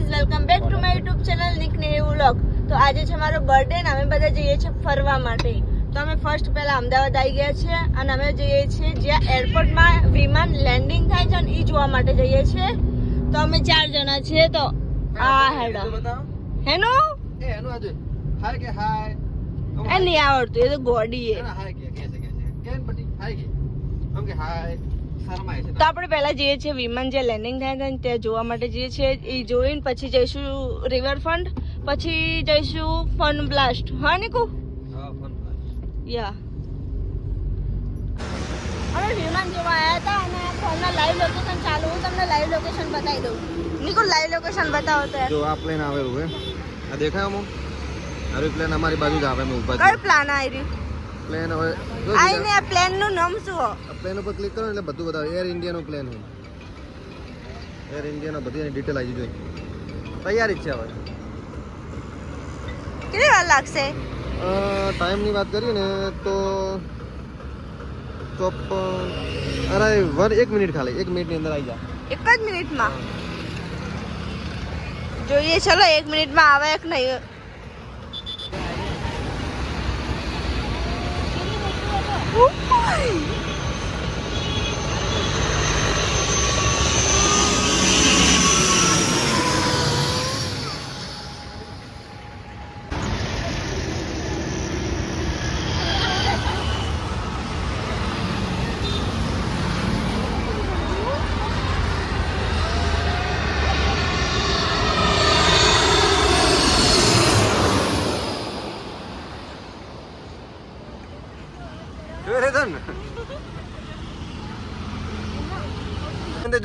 Guys, welcome back to my YouTube channel નિકનેહી vlog. તો આજે છે મારો બર્થડે ને અમે બધા જઈએ છીએ ફરવા માટે. તો અમે ફર્સ્ટ પહેલા અમદાવાદ આવી ગયા છીએ અને અમે જઈએ છીએ જ્યાં એરપોર્ટમાં વિમાન લેન્ડિંગ થાય છે ને એ જોવા માટે જઈએ છીએ. તો અમે 4 જણા છીએ. તો આ હેડો હેનો એ નહીં આવડતું, એ તો ગોડી એ. તો આપણે પહેલા જઈએ છીએ વિમાન જે લેન્ડિંગ થાય છે ત્યાં જોવા માટે જઈએ છીએ. એ જોઈને પછી જઈશું રિવરફ્રન્ટ, પછી જઈશું ફન બ્લાસ્ટ. હા નિકુ? યા અમે વિમાન જોવા આવ્યા હતા અને ફોનના લાઈવ લોકેશન ચાલુ. હું તમને લાઈવ લોકેશન બતાવી દઉં. નિકુ લાઈવ લોકેશન બતાવો તો. જો આ પ્લેન આવેલું છે, આ દેખાય અમુક આ પ્લેન અમારી બાજુ જ આવે. મેં ઉપર કઈ પ્લાન આવી રહ્યું પ્લેન હવે આઈને આ પ્લેન નું નામ શું હો? પ્લેન ઉપર ક્લિક કરો એટલે બધું બતાવે. એર ઇન્ડિયાનો પ્લેન છે. એર ઇન્ડિયાનો બધી એની ડિટેલ આવી જોઈએ. તૈયારી જ છે હવે. કેટલી વાર લાગશે? ટાઈમની વાત કરીએ ને તો 1 મિનિટ ખાલી 1 મિનિટની અંદર આવી જાય. એક જ મિનિટમાં જોઈએ. ચલો 1 મિનિટમાં આવે કે નહીં.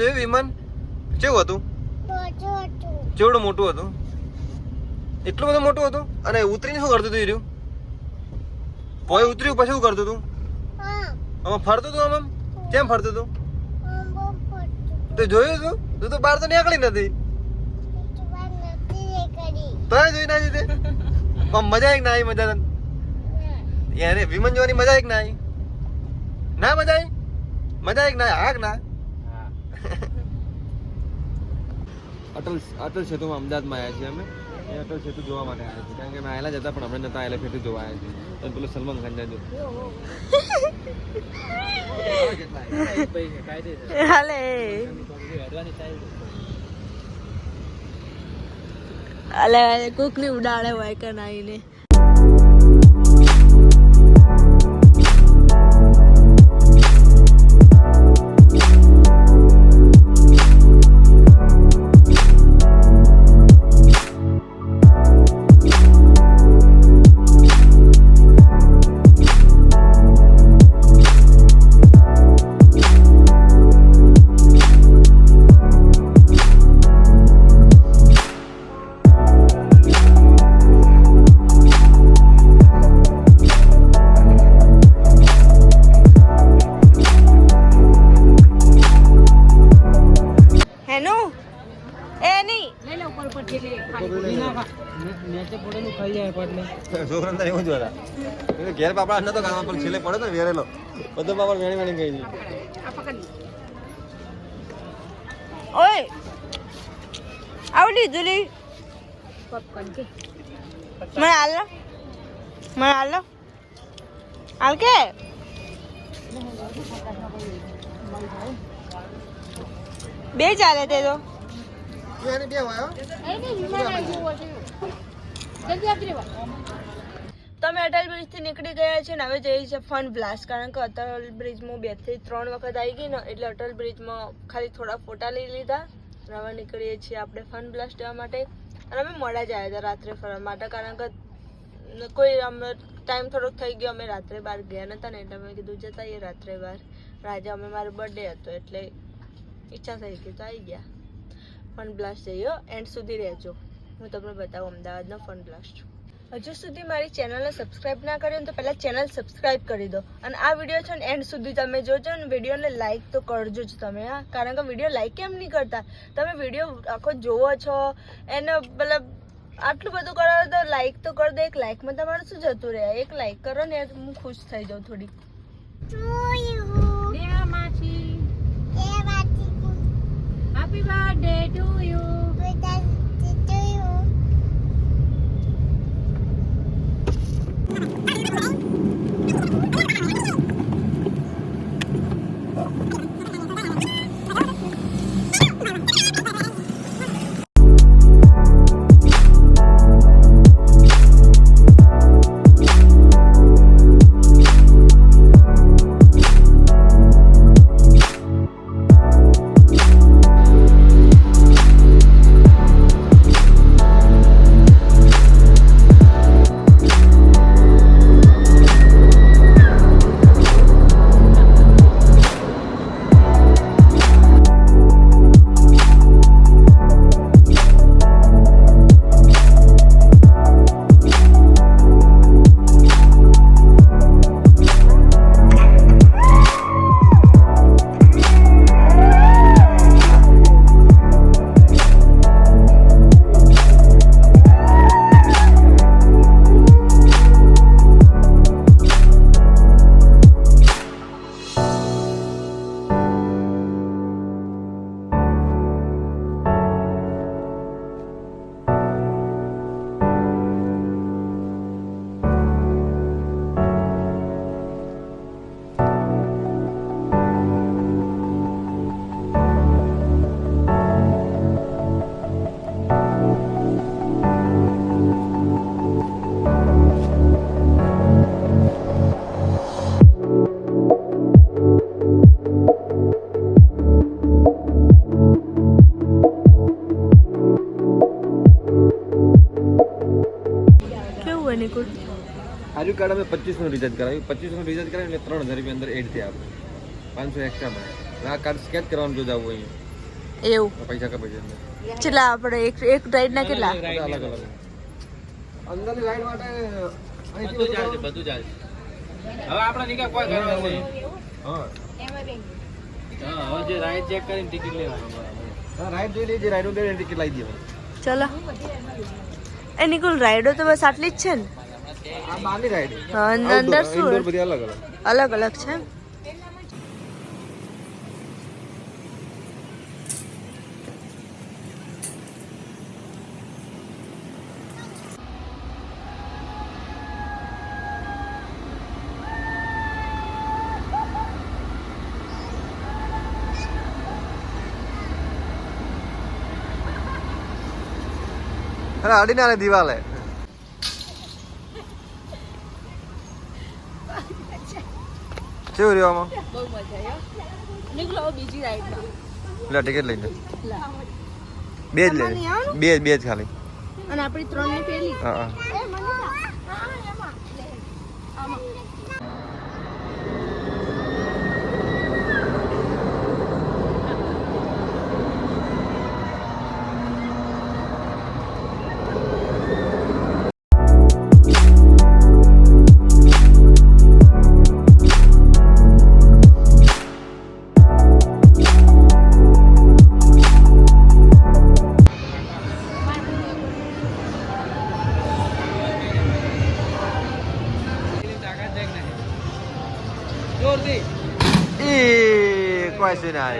જોયું વિમાન કેવું હતું? કેવડું મોટું હતું? એટલું બધું મોટું હતું. અને ઉતરીને શું કરતું હતું? રહ્યું પોય ઉતર્યું પછી શું કરતું હતું? આમાં ફરતું હતું. આમ કેમ ફરતું હતું? તો જોયું તું? તું તો બહાર તો નીકળી નથી. તો જોઈ ના જીતે મજા આવી ના આવી? મજા યાર વિમાન જોવાની મજા આવી ના આવી? ના મજા આવી? મજા આવી ના? હાક ના. અટલ સેતુમાં અમદાવાદમાં આવ્યા છીએ અમે. એ અટલ સેતુ જોવા માટે આવ્યા છીએ, કારણ કે અમે આવેલા જ હતા પણ હમણાં નતા આવેલા. ફેર જોવા આવ્યા છીએ. અને પેલો સલમાન ખાન જાજો હાલે અલે કોકની ઉડાડે હોય કે નાઈને. ઘેર પાપડા નતો ખાવા પણ છેલ્લે પડે તો વેરેલો બધો પાપડ વેણી વેણી ગઈ. ઓય આવડી જુલી મને હાલ હાલ કે બે ચાલે તે તો. તમે અટલ બ્રિજ થી નીકળી ગયા છે ને હવે જઈએ છીએ ફન બ્લાસ્ટ. કારણ કે અટલ બ્રિજમાં 2 થી 3 વખત આવી ગઈ ને એટલે અટલ બ્રિજમાં ખાલી થોડા ફોટા લઈ લીધા. હવે નીકળીએ છીએ આપણે ફન બ્લાસ્ટ જવા માટે. અને અમે મોડા જ આવ્યા હતા રાત્રે ફરવા માટે, કારણ કે કોઈ ટાઈમ થોડોક થઈ ગયો. અમે રાત્રે બહાર ગયા નતા ને એટલે અમે કીધું જતા આવીએ રાત્રે બહાર. આજે અમે મારો બર્થડે હતો એટલે ઈચ્છા થઈ ગઈ તો આવી ગયા. ફન બ્લાસ્ટ જઈએ, એન્ડ સુધી રહેજો. હું તમને બતાવું અમદાવાદનો ફન બ્લાસ્ટ. હજુ સુધી મારી ચેનલને સબસ્ક્રાઇબ ના કરી તો પહેલાં ચેનલ સબસ્ક્રાઇબ કરી દો. અને આ વિડીયો છે ને એન્ડ સુધી તમે જોજો ને વિડીયોને લાઇક તો કરજો જ તમે. હા, કારણ કે વિડીયો લાઇક કેમ નહીં કરતા? તમે વિડીયો આખો જોવો છો એને મતલબ આટલું બધું કરો તો લાઇક તો કરી દો. એક લાઇકમાં તમારું શું જતું રહે? એક લાઇક કરો ને હું ખુશ થઈ જાઉં થોડી. Happy birthday to you. આજુ કાર્ડ અમે 25 નું રિચાર્જ કરાવ્યું. 25 નું રિચાર્જ કરાવ્યું એટલે 3000 રૂપિયા અંદર એડ થયા આપણે. 500 એક્સ્ટ્રા મળે. આ કાર્ડ સ્કેચ કરવાનું જો જવું હોય એવું તો પૈસા કપાઈ જાય અંદર. કેટલા આપણે એક રાઈડ ના કેટલા બધા અલગ અલગ અંદરની રાઈડ માટે બધું ચાલશે બધું ચાલશે. હવે આપણે નિકા કોઈ કરવાનું નહીં. હા હા હવે જે રાઈડ ચેક કરીને ટિકિટ લેવાની. હા રાઈડ જોઈ લેજે. રાઈડ ઉપર ટિકિટ લાવી દેવાની. ચલો એ નિકુલ રાઈડો તો બસ આટલી જ છે ને આ બહારની રાઈડ હા, અંદર શું ઇન્ડોર બધી અલગ અલગ. અલગ અલગ છે અરે અડીને આને દિવાલે કેવું રહ્યું આમાં? બહુ મજા આવી નિકુલ હવે બીજી રાઈડમાં એટલે ટિકિટ લઈને બે જ તમારે લઈને આવવાનું? બે જ ખાલી. અને આપણી 3 ની પેલી હા હા જોરથી એ કોઈ છે ના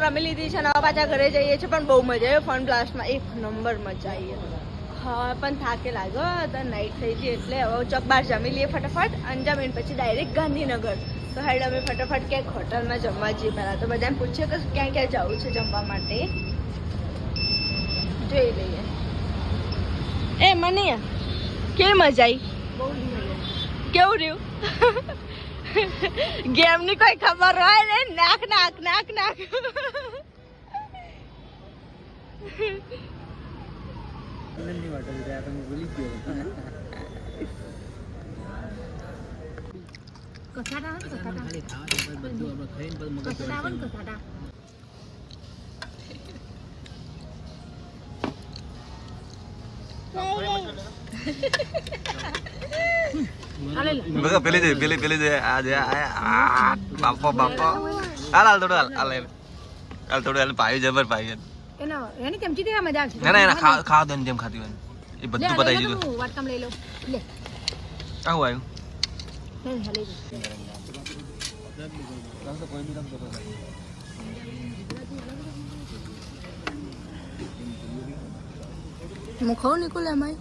રમી લીધી છે અને હવે પાછા ઘરે જઈએ છીએ પણ બહુ મજા આવી ફન બ્લાસ્ટમાં એક નંબર મજા આવી હા પણ થાકે લાગ્યો તો નાઈટ થઈ ગઈ એટલે હવે ચોક બહાર જમી લઈએ ફટાફટ અને જમીને પછી ડાયરેક્ટ ગાંધીનગર તો હેડ અમે ફટાફટ ક્યાંક હોટલમાં જમવા જઈએ પહેલાં તો બધાને પૂછીએ કે ક્યાં ક્યાં જવું છે જમવા માટે જોઈ લઈએ એ મને કેવી મજા આવી કેવું રહ્યું ગેમની કોઈ ખબર હોય ને નાક નાક નાક નાક પેલી આજે બાપો બાપો હાલ થોડું પાયું જબર પાયું ના ખાવા દે જેમ ખાતી હોય એ બધું બતાવી દીધું આવું હું ખાઉં નીકળે એમાં